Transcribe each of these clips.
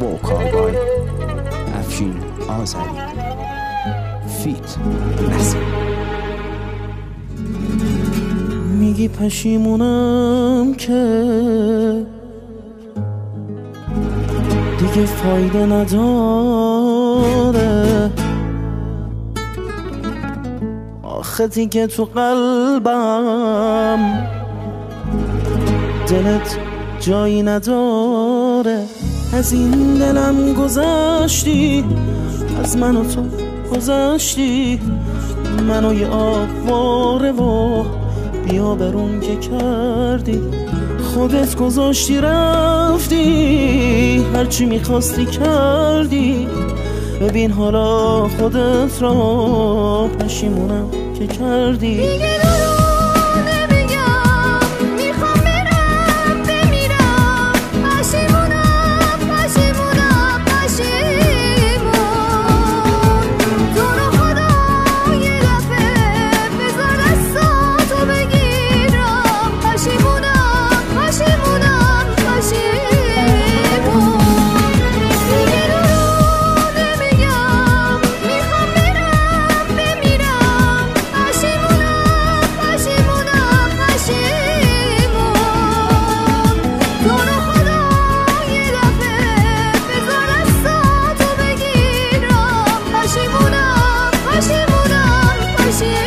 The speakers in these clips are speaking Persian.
وکالای افشین آذری فیت نسیم. میگی پشیمونم که دیگه فایده نداره، آخه دیگه تو قلبم دلت جایی نداره. از این دلم گذشتی، از من و تو گذشتی، منو یه آواره و بیا برون که کردی. خودت گذاشتی رفتی، هرچی میخواستی کردی. ببین حالا خودت را پشیمونم که کردی. دیگه دروغ نمیگم، میخوام برم بمیرم. پشیمونم پشیمونم پشیمون. تو رو خدا یه دفعه بذار دستاتو بگیرم. پشیمونم پشیمونم پشیمون. دیگه دروغ نمیگم، میخوام برم بمیرم. پشیمونم پشیمونم پشیمون. تو رو خدا یه دفعه بذار دستاتو بگیرم. پشیمونم پشیمونم پشیمون.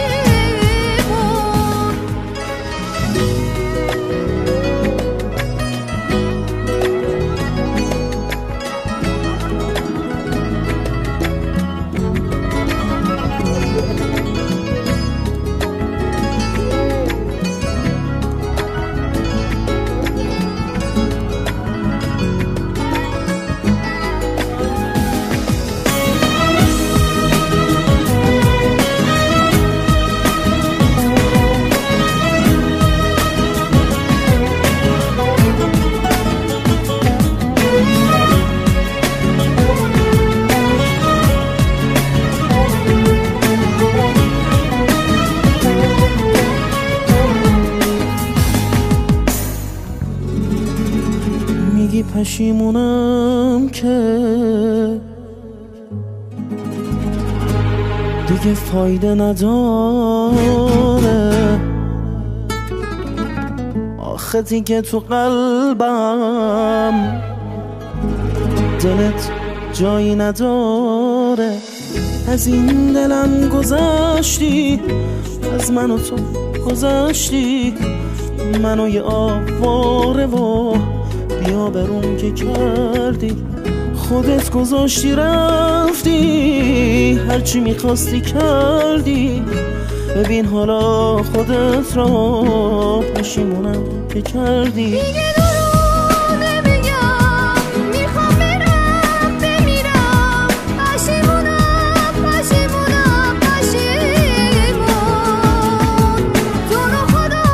میگی پشیمونم که دیگه فایده نداره، آخه دیگه تو قلبم دلت جایی نداره. از این دلم گذشتی، از من و تو گذشتی، منو یه آواره و بیا برون که کردی. خودت گذاشتی رفتی، هرچی میخواستی کردی. ببین حالا خودت را پشیمونم که کردی. دیگه دروغ نمیگم، میخوام برم بمیرم. پشیمونم پشیمونم پشیمون. تو رو خدا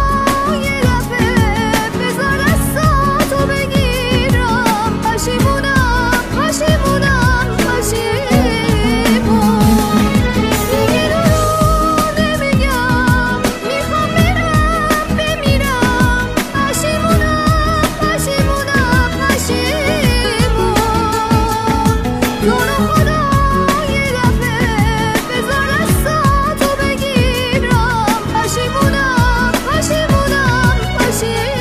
یه دفعه بذار دستاتو بگیرم. پشیمونم پشیمونم پشیمون. دیگه دروغ نمیگم، میخوام برم بمیرم. پشیمونم پشیمونم پشیمون. تو رو خدا یه دفعه بذار دستاتو بگیرم. پشیمونم پشیمونم پشیمون.